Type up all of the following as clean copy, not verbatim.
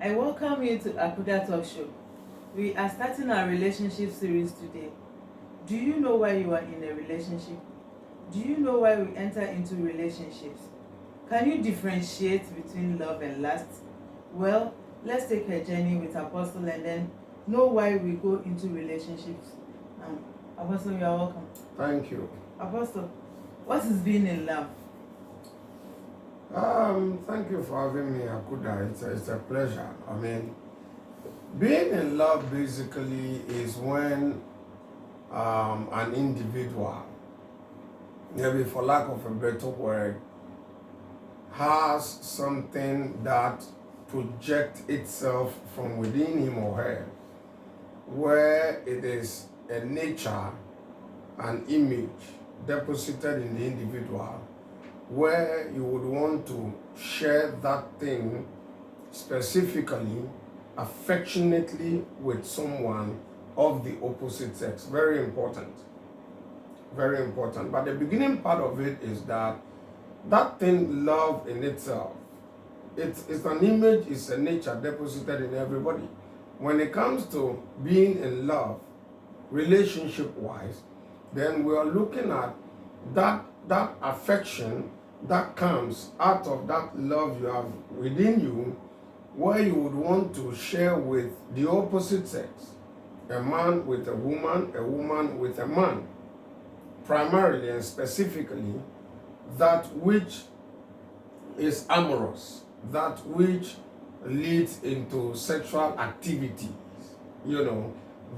I welcome you to Akuda Talk Show. We are starting our relationship series today. Do you know why you are in a relationship? Do you know why we enter into relationships? Can you differentiate between love and lust? Well, let's take a journey with Apostle and then know why we go into relationships. Apostle, you are welcome. Thank you. Apostle, what is being in love? Thank you for having me, Akuda. It's a pleasure. I mean, being in love basically is when an individual, maybe for lack of a better word, has something that projects itself from within him or her, where it is a nature, an image deposited in the individual, where you would want to share that thing specifically, affectionately with someone of the opposite sex. Very important. Very important. But the beginning part of it is that thing, love in itself, it's an image, it's a nature deposited in everybody. When it comes to being in love, relationship-wise, then we are looking at that affection that comes out of that love you have within you, where you would want to share with the opposite sex, a man with a woman with a man, primarily and specifically that which is amorous, that which leads into sexual activities.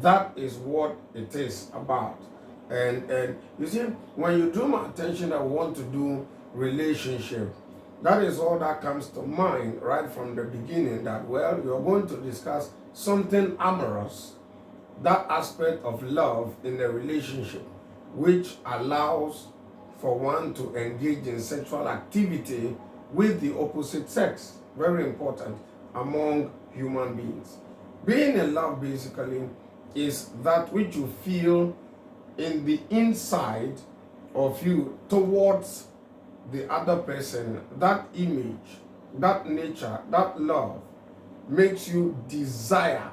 That is what it is about. And you see, when you draw my attention that we want to do relationship, that is all that comes to mind right from the beginning, that, well, you're going to discuss something amorous, that aspect of love in a relationship, which allows for one to engage in sexual activity with the opposite sex. Very important among human beings. Being in love basically is that which you feel in the inside of you towards the other person. That image, that nature, that love makes you desire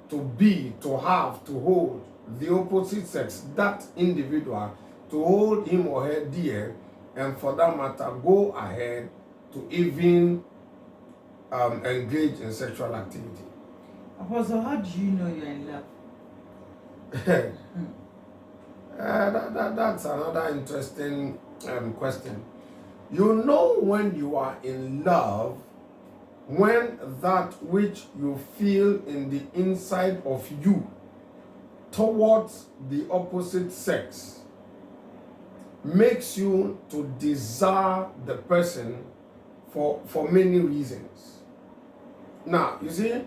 to be, to have, to hold the opposite sex, that individual, to hold him or her dear, and for that matter, go ahead to even engage in sexual activity. Apostle, how do you know you're in love? That's another interesting question. You know when you are in love, when that which you feel in the inside of you towards the opposite sex makes you to desire the person for many reasons. Now, you see,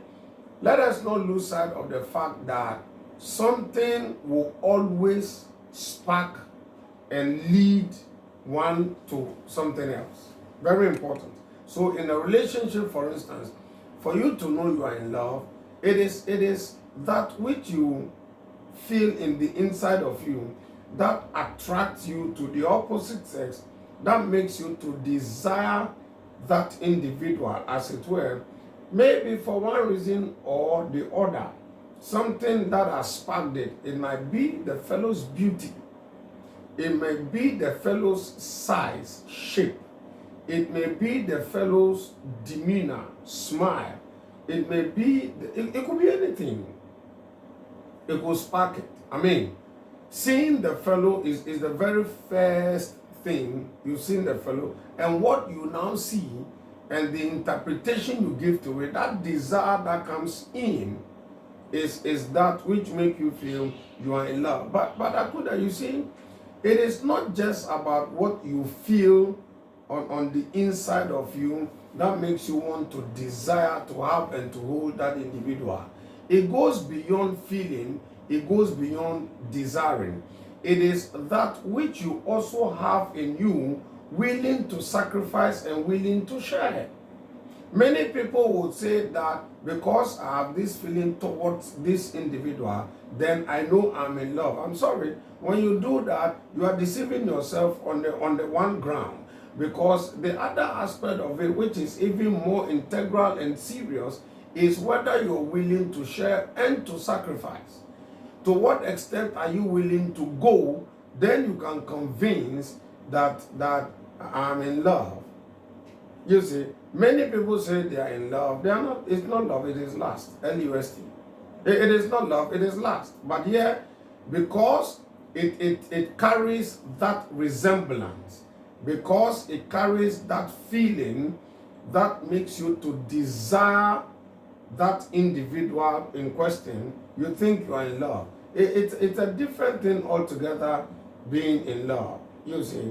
let us not lose sight of the fact that something will always spark and lead one to something else. Very important. So in a relationship, for instance, for you to know you are in love, it is that which you feel in the inside of you that attracts you to the opposite sex, that makes you to desire that individual, as it were, maybe for one reason or the other. Something that has sparked it. It might be the fellow's beauty. It may be the fellow's size, shape. It may be the fellow's demeanor, smile. It may be, it could be anything. It could spark it. I mean, seeing the fellow is the very first thing you've seen the fellow. And what you now see and the interpretation you give to it, that desire that comes in, is that which make you feel you are in love. But Akuda, you see, it is not just about what you feel on the inside of you that makes you want to desire to have and to hold that individual. It goes beyond feeling, it goes beyond desiring. It is that which you also have in you, willing to sacrifice and willing to share. Many people would say that because I have this feeling towards this individual, then I know I'm in love. I'm sorry. When you do that, you are deceiving yourself on the one ground. Because the other aspect of it, which is even more integral and serious, is whether you're willing to share and to sacrifice. To what extent are you willing to go? Then you can convince that I'm in love. You see, many people say they are in love. They are not. It's not love. It is lust. L-U-S-T. It is not love. It is lust. But here, because it carries that resemblance, because it carries that feeling that makes you to desire that individual in question, you think you are in love. It's a different thing altogether being in love. You see,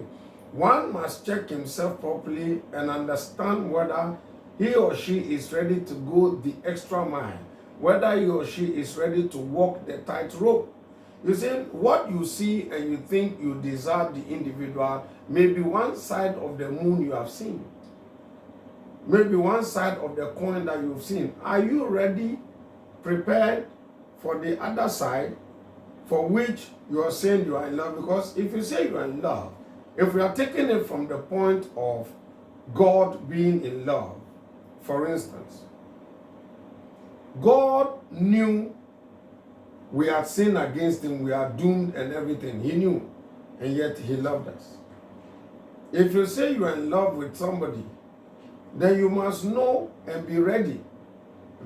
one must check himself properly and understand whether he or she is ready to go the extra mile, whether he or she is ready to walk the tightrope. You see, what you see and you think you desire the individual may be one side of the moon you have seen. Maybe one side of the coin that you've seen. Are you ready, prepared for the other side for which you are saying you are in love? Because if you say you are in love, if we are taking it from the point of God being in love, for instance, God knew we had sinned against him, we are doomed and everything. He knew, and yet he loved us. If you say you are in love with somebody, then you must know and be ready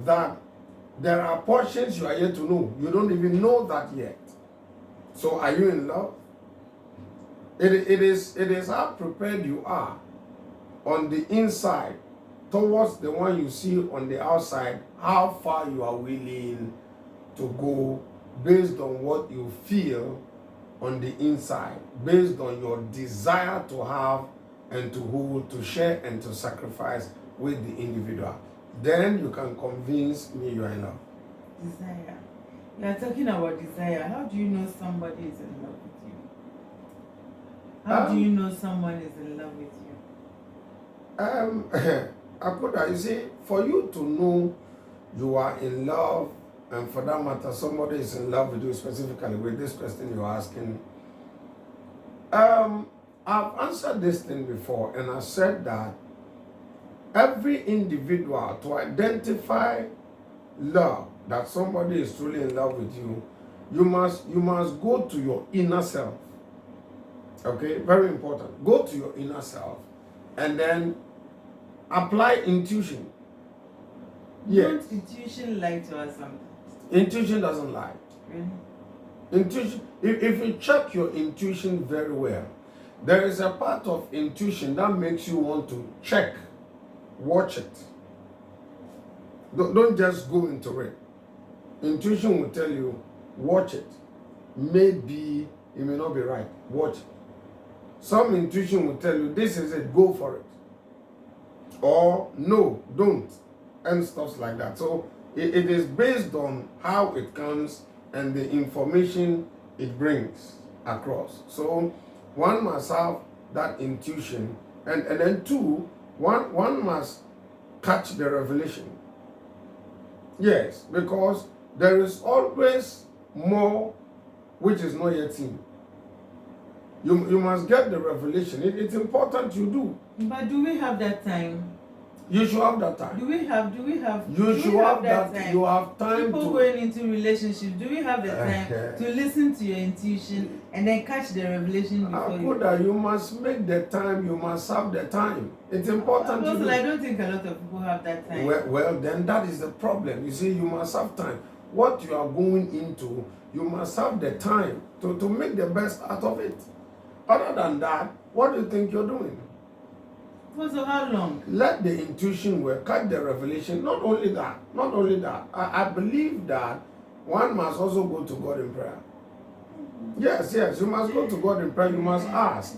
that there are portions you are yet to know. You don't even know that yet. So are you in love? It is how prepared you are on the inside towards the one you see on the outside, how far you are willing to go based on what you feel on the inside, based on your desire to have and to hold, to share and to sacrifice with the individual. Then you can convince me you are in love. Desire. You are talking about desire. How do you know somebody is in love with you? How do you know someone is in love with you? Akuda, you see, for you to know you are in love, and for that matter, somebody is in love with you specifically with this question you're asking, I've answered this thing before, and I said that every individual, to identify love, that somebody is truly in love with you, you must go to your inner self. Okay, very important. Go to your inner self and then apply intuition. Yes. Don't intuition lie to us sometimes? Intuition doesn't lie. Really? Intuition, if you check your intuition very well, there is a part of intuition that makes you want to check, watch it. Don't just go into it. Intuition will tell you, watch it. Maybe it may not be right. Watch it. Some intuition will tell you, this is it, go for it. Or no, don't. And stuff like that. So it is based on how it comes and the information it brings across. So one must have that intuition. And then two, one must catch the revelation. Yes, because there is always more which is not yet seen. You must get the revelation. It's important you do. But do we have that time? You should have that time. Do we have You should have that time. You have time. People going into relationships, do we have the time to listen to your intuition and then catch the revelation before you must make the time, you must have the time. It's important to do. I don't think a lot of people have that time. Well, then that is the problem. You see, you must have time. What you are going into, you must have the time to make the best out of it. Other than that, what do you think you're doing? So how long? Let the intuition work, catch the revelation. Not only that. I believe that one must also go to God in prayer. Yes, you must go to God in prayer. You must ask.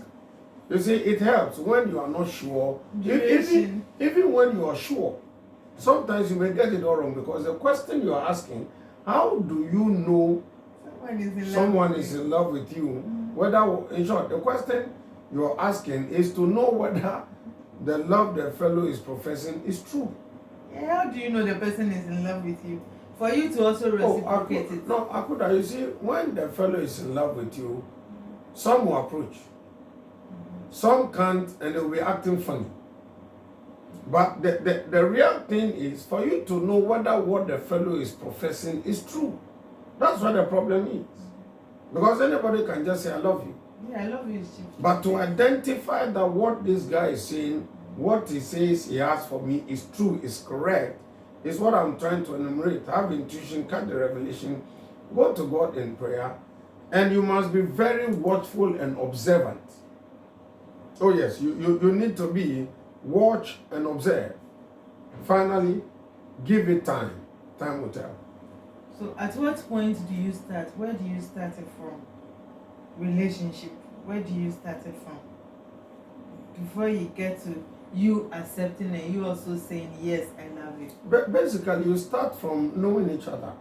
You see, it helps when you are not sure. Even when you are sure, sometimes you may get it all wrong because the question you are asking, how do you know someone is in love with you? Whether, in short, the question you are asking is to know whether the love the fellow is professing is true. Yeah, how do you know the person is in love with you? For you to also reciprocate it. No, Akuda, you see, when the fellow is in love with you, some will approach. Some can't, and they'll be acting funny. But the real thing is for you to know whether what the fellow is professing is true. That's what the problem is. Because anybody can just say, I love you. Yeah, I love you. But to identify that what this guy is saying, what he says he has for me is true, is correct, is what I'm trying to enumerate. Have intuition, catch the revelation, go to God in prayer, and you must be very watchful and observant. Oh yes, you need to be watch and observe. Finally, give it time. Time will tell. So at what point do you start? Where do you start it from? Relationship. Where do you start it from? Before you get to you accepting and you also saying, yes, I love you. But basically, you start from knowing each other.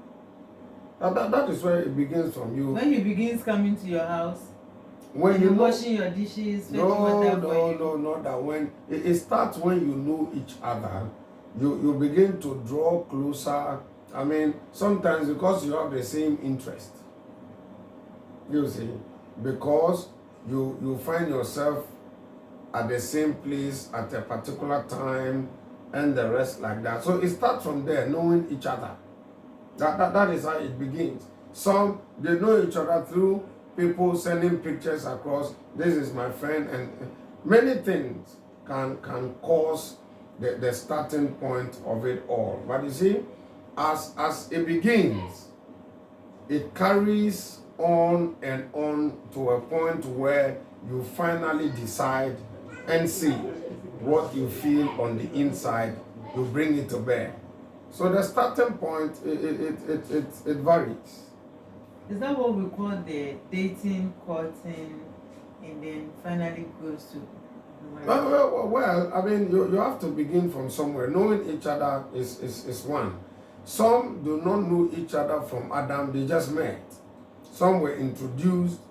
That is where it begins from you. When he begins coming to your house, When you know, washing your dishes, fetching water for you. not that. When it starts when you know each other, you begin to draw closer. I mean, sometimes because you have the same interest. You see, because you find yourself at the same place at a particular time and the rest like that. So it starts from there, knowing each other. That is how it begins. Some, they know each other through people sending pictures across. This is my friend, and many things can cause the starting point of it all. But you see, as it begins, it carries on and on to a point where you finally decide and see what you feel on the inside. You bring it to bear. So the starting point, it varies. Is that what we call the dating, courting, and then finally goes to marriage? Well, I mean, you have to begin from somewhere. Knowing each other is one. Some do not know each other from Adam, they just met. Some were introduced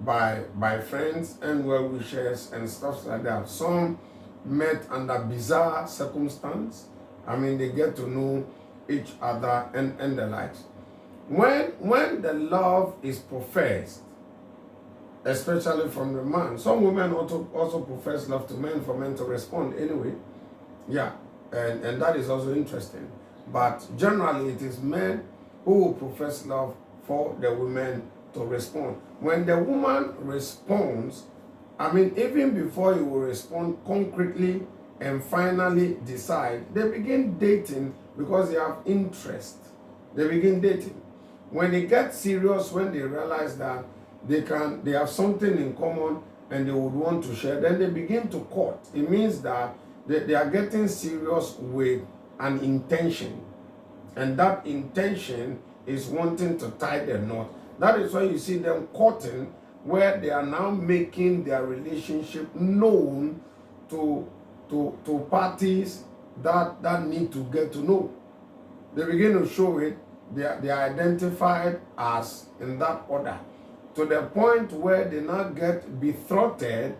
by friends and well-wishers and stuff like that. Some met under bizarre circumstance. I mean, they get to know each other and the likes. When the love is professed, especially from the man, some women also profess love to men for men to respond anyway. Yeah, and that is also interesting. But generally, it is men who will profess love for the women to respond. When the woman responds, I mean, even before you will respond concretely and finally decide, they begin dating because they have interest. They begin dating. When it gets serious, when they realize that they have something in common and they would want to share, then they begin to court. It means that they are getting serious with an intention. And that intention is wanting to tie the knot. That is why you see them courting, where they are now making their relationship known to parties that need to get to know. They begin to show it. They are identified as in that order, to the point where they now get betrothed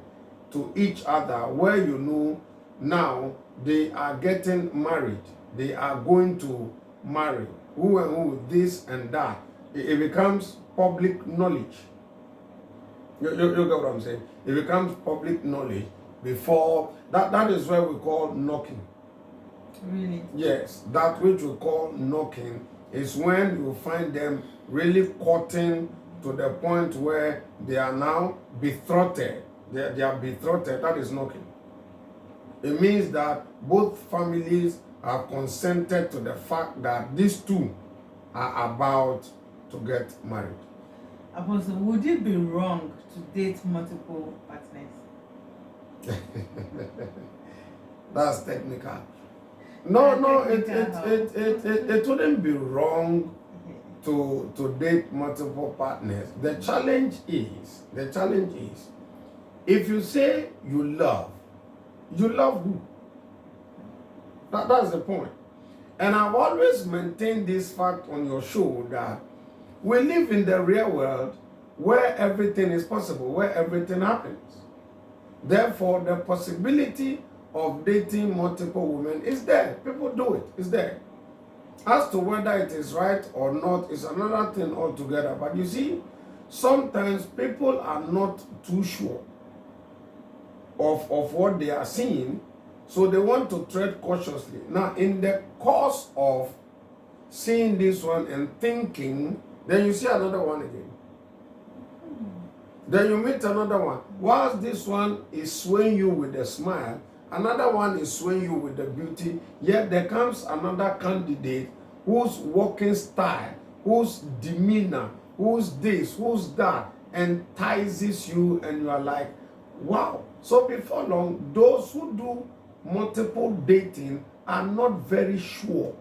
to each other, where you know now they are getting married. They are going to marry. Who and who, this and that. It becomes public knowledge. You get what I'm saying? It becomes public knowledge before that is where we call knocking. Really? Yes, that which we call knocking is when you find them really courting to the point where they are now betrothed. They are betrothed. That is knocking. It means that both families have consented to the fact that these two are about to get married. Apostle, would it be wrong to date multiple partners? That's technical. No, it wouldn't be wrong to date multiple partners. The challenge is, if you say you love who? That's the point. And I've always maintained this fact on your show that we live in the real world where everything is possible, where everything happens. Therefore, the possibility of dating multiple women is there. People do it. It's there. As to whether it is right or not is another thing altogether. But you see, sometimes people are not too sure of what they are seeing. So they want to tread cautiously. Now, in the course of seeing this one and thinking, then you see another one again. Then you meet another one. Whilst this one is swaying you with a smile, another one is swaying you with the beauty, yet there comes another candidate whose walking style, whose demeanor, whose this, whose that, entices you, and you are like, wow. So before long, those who do multiple dating are not very sure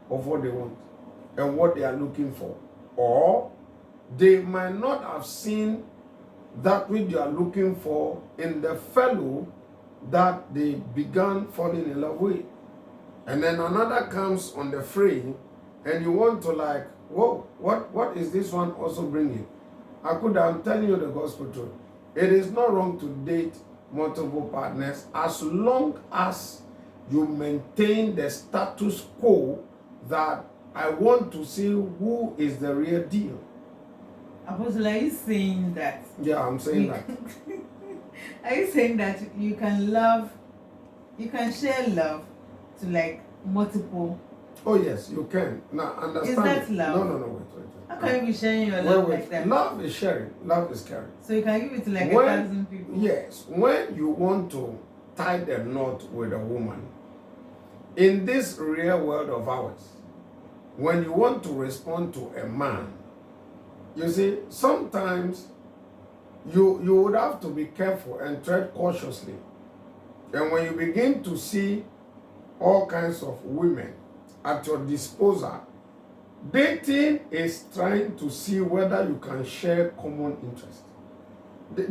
of what they want and what they are looking for. Or they might not have seen that which they are looking for in the fellow that they began falling in love with. And then another comes on the fray, and you want to like, whoa, what is this one also bringing? I'm telling you the gospel truth. It is not wrong to date multiple partners as long as you maintain the status quo that I want to see who is the real deal. Apostle, are you saying that? Yeah, I'm saying that. Are you saying that you can love, you can share love to like multiple? Oh yes, you can. Now understand. Is that it. love? No, wait. How can you be sharing your love like that? Love is sharing. Love is caring. So you can give it to like 1,000 people? Yes. When you want to tie the knot with a woman, in this real world of ours, when you want to respond to a man, you see, sometimes you would have to be careful and tread cautiously. And when you begin to see all kinds of women at your disposal, dating is trying to see whether you can share common interest.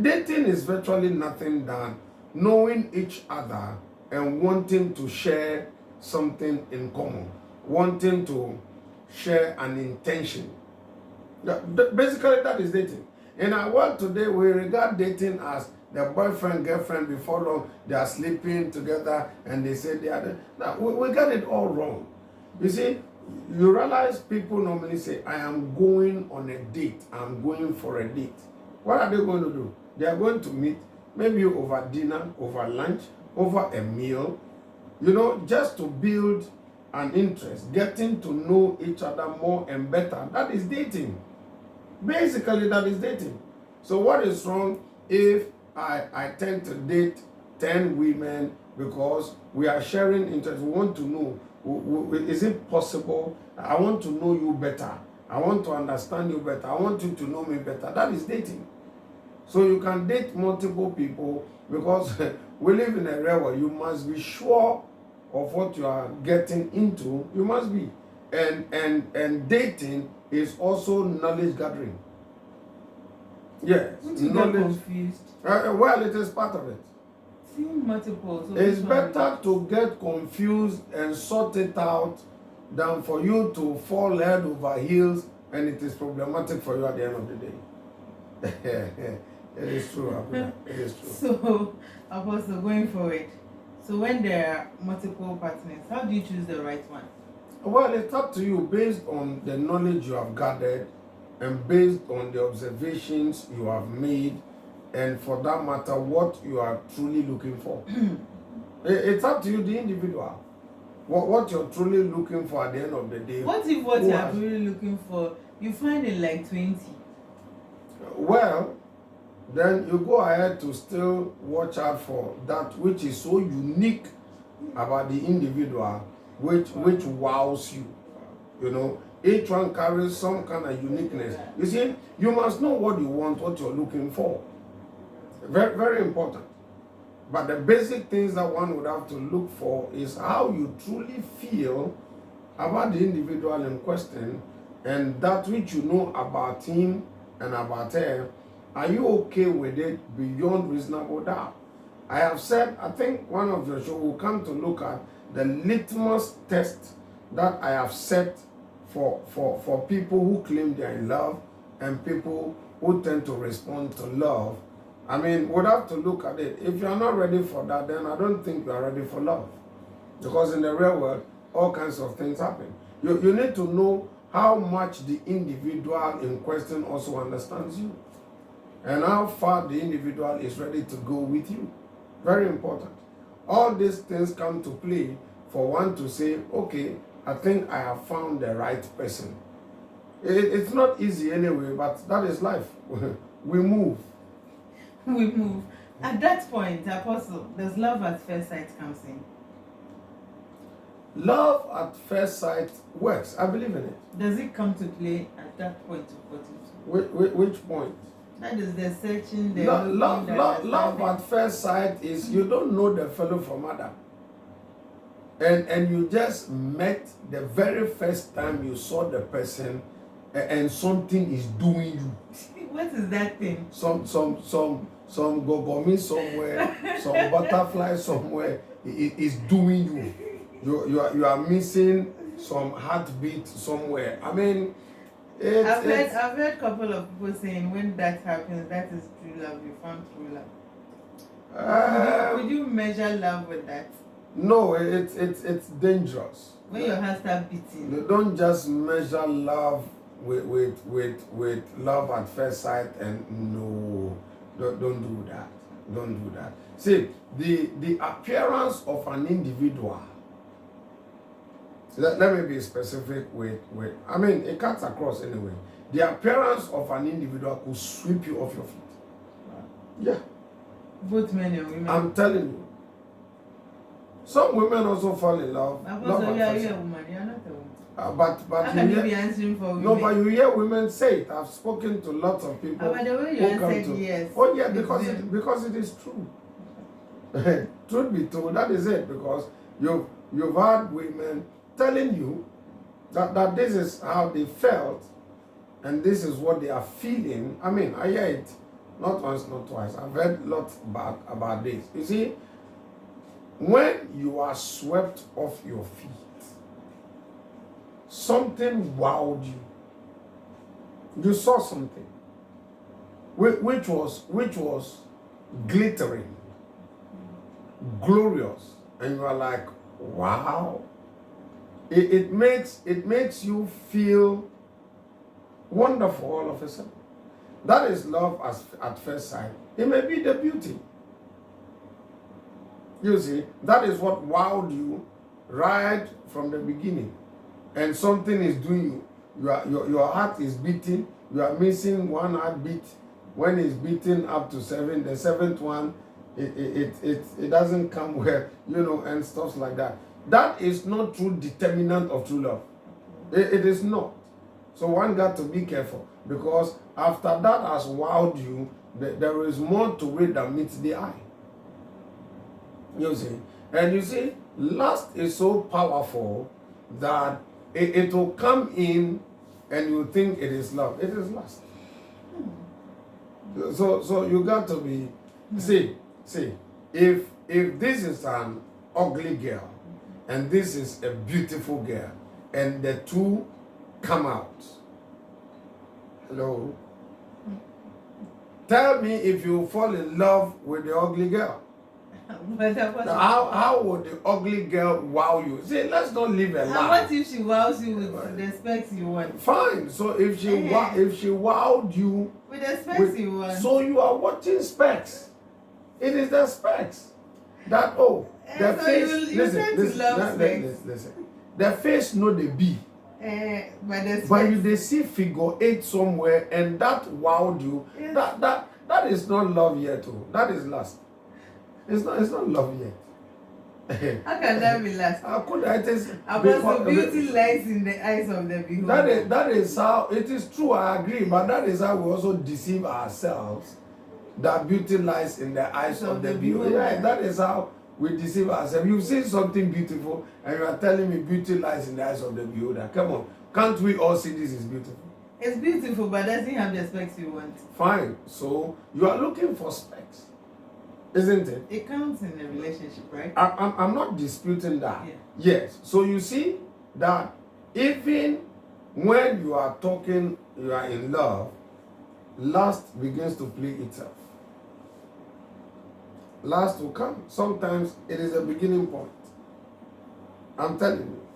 Dating is virtually nothing than knowing each other and wanting to share something in common, wanting to share an intention. Basically, that is dating. In our world today, we regard dating as the boyfriend, girlfriend, before long, they are sleeping together and they say they are. Now, we got it all wrong. You see, you realize people normally say, I am going on a date, I'm going for a date. What are they going to do? They are going to meet, maybe over dinner, over lunch, over a meal, just to build an interest, getting to know each other more and better. That is dating. Basically, that is dating. So what is wrong if I tend to date 10 women because we are sharing interest? We want to know, is it possible? I want to know you better. I want to understand you better. I want you to know me better. That is dating. So you can date multiple people because we live in a real world. You must be sure of what you are getting into. You must be. And dating is also knowledge gathering. Yes. You get confused. Well, it is part of it. Seeing multiple. So it's better to get confused and sort it out than for you to fall head over heels and it is problematic for you at the end of the day. It is true, Abuna. It is true. So, Apostle, going forward, so when there are multiple partners, how do you choose the right one? Well, it's up to you based on the knowledge you have gathered and based on the observations you have made, and for that matter, what you are truly looking for. It's up to you, the individual. What you're truly looking for at the end of the day. What if what you are really looking for, you find it like 20? Well, then you go ahead to still watch out for that which is so unique about the individual, which wows you. Each one carries some kind of uniqueness. You see, you must know what you want, what you're looking for. Very, very important. But the basic things that one would have to look for is how you truly feel about the individual in question, and that which you know about him and about her. Are you okay with it beyond reasonable doubt? I have said, I think one of your show will come to look at the litmus test that I have set for people who claim they are in love and people who tend to respond to love. I mean, we'd have to look at it. If you are not ready for that, then I don't think you are ready for love. Because in the real world, all kinds of things happen. You need to know how much the individual in question also understands you, and how far the individual is ready to go with you. Very important. all these things come to play for one to say, okay, I think I have found the right person. It's not easy anyway, but that is life. We move. We move. At that point, Apostle, does love at first sight comes in? Love at first sight works. I believe in it. Does it come to play at that point of what Which point? That is the searching, the Love at first sight is you don't know the fellow from Adam. And you just met the very first time you saw the person, and something is doing you. What is that thing? Some gogomi somewhere, some butterfly somewhere is doing you. You are missing some heartbeat somewhere. I mean, I've heard a couple of people saying when that happens, that is true love. You found true love. Would you measure love with that? No, it's dangerous. When your heart starts beating. You don't just measure love with love at first sight, and no, don't do that. Don't do that. See, the appearance of an individual. Let me be specific with I mean, it cuts across anyway. The appearance of an individual could sweep you off your feet. Yeah. Both men and women. I'm telling you. Some women also fall in love. You're a woman. You're not a woman. But how can you be answering for women? No, but you hear women say it. I've spoken to lots of people. But the way you answered yes. Oh yeah, because it is true. Truth be told, that is it. Because you've had women telling you that this is how they felt, and this is what they are feeling. I mean, I hear it not once, not twice. I've heard lots about this. You see, when you are swept off your feet, something wowed you. You saw something which was glittering, glorious, and you are like, wow. It makes you feel wonderful all of a sudden. That is love at first sight. It may be the beauty. You see, that is what wowed you right from the beginning. And something is doing you. Your heart is beating. You are missing one heartbeat. When it's beating up to 7, the 7th one, it doesn't come where, and stuff like that. That is not true determinant of true love. It is not. So one got to be careful, because after that has wowed you, there is more to it than meets the eye. You see? And you see, lust is so powerful that it will come in and you think it is love. It is lust. So you got to be, see, if this is an ugly girl and this is a beautiful girl, and the two come out, hello? Tell me if you fall in love with the ugly girl. How would the ugly girl wow you? See, let's not live a lie. And what if she wows you with the specs you want? Fine. So if she wowed you with the specs you want, so you are watching specs. It is the specs that the so face. Listen. The face know the B. But you they see figure 8 somewhere, and that wowed you. Yes. That is not love yet. That is lust. It's not love yet. How can that be lust? How could I taste? Because beauty lies in the eyes of the beholder. That is how it is true. I agree, but that is how we also deceive ourselves. That beauty lies in the eyes of the beholder. Yeah, that is how we deceive ourselves. You've seen something beautiful, and you are telling me beauty lies in the eyes of the beholder. Come on, can't we all see this is beautiful? It's beautiful, but doesn't have the specs you want. Fine. So you are looking for specs. Isn't it? It counts in a relationship, right? I'm not disputing that. Yeah. Yes. So you see that even when you are talking, you are in love, lust begins to play itself. Lust will come. Sometimes it is a beginning point. I'm telling you.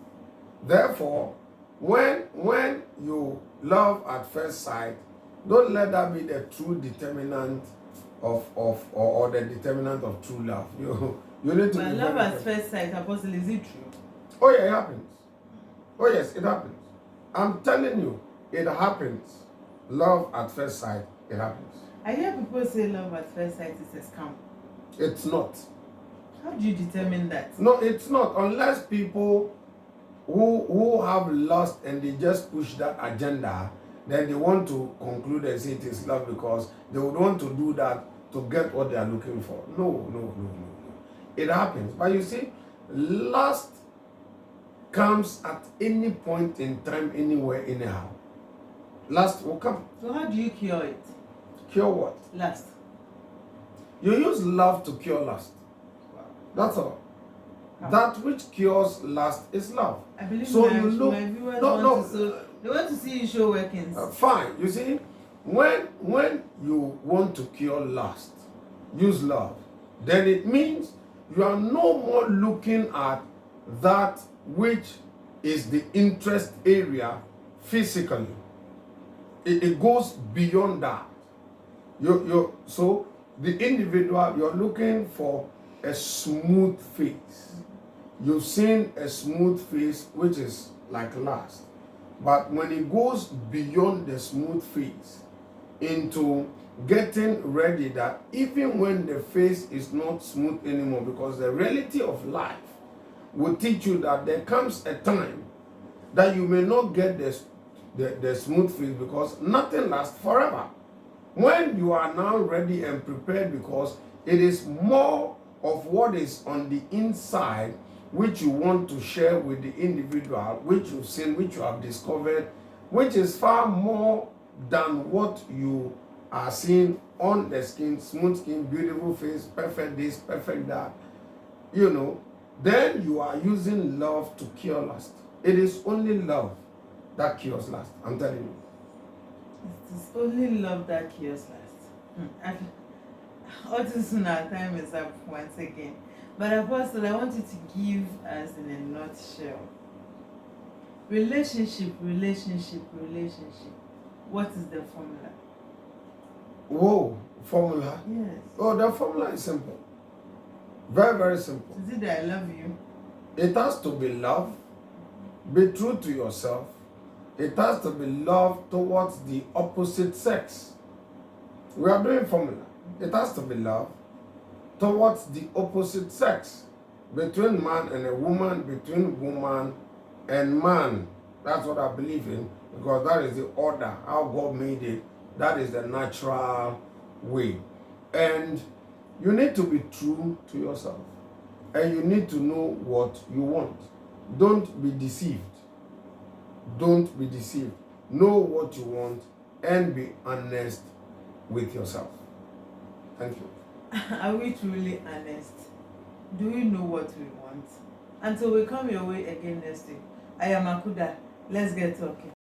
Therefore, when you love at first sight, don't let that be the true determinant or the determinant of true love. You need to But be love very at careful. first sight, Apostle, is it true? Oh yeah, it happens. Oh yes, it happens. I'm telling you, it happens. Love at first sight, it happens. I hear people say love at first sight is a scam. It's not. How do you determine that? No, it's not. Unless people who have lust and they just push that agenda, then they want to conclude and say it is love because they would want to do that to get what they are looking for. No. It happens. But you see, lust comes at any point in time, anywhere, anyhow. Lust will come. So how do you cure it? Cure what? Lust. You use love to cure lust. That's all. How? That which cures lust is love. I believe So my, you look. my viewers No. want to they want to see you show workings. Fine. You see, when you want to cure lust, use love. Then it means you are no more looking at that which is the interest area physically. It goes beyond that. So the individual, you're looking for a smooth face. You've seen a smooth face which is like lust. But when it goes beyond the smooth face into getting ready that even when the face is not smooth anymore, because the reality of life will teach you that there comes a time that you may not get the smooth face because nothing lasts forever. When you are now ready and prepared, because it is more of what is on the inside which you want to share with the individual, which you've seen, which you have discovered, which is far more than what you are seeing on the skin, smooth skin, beautiful face, perfect this, perfect that, then you are using love to cure lust. It is only love that cures lust. I'm telling you. It is only love that cures lust. All too soon our time is up once again. But Apostle, I want you to give us in a nutshell. Relationship. What is the formula? Whoa, formula? Yes. Oh, the formula is simple. Very, very simple. Is it that I love you? It has to be love. Be true to yourself. It has to be love towards the opposite sex. We are doing formula. It has to be love towards the opposite sex. Between man and a woman, between woman and man. That's what I believe in, because that is the order, how God made it. That is the natural way. And you need to be true to yourself. And you need to know what you want. Don't be deceived. Don't be deceived. Know what you want and be honest with yourself. Thank you. Are we truly honest? Do we know what we want? Until we come your way again next week. I am Akuda. Let's get talking.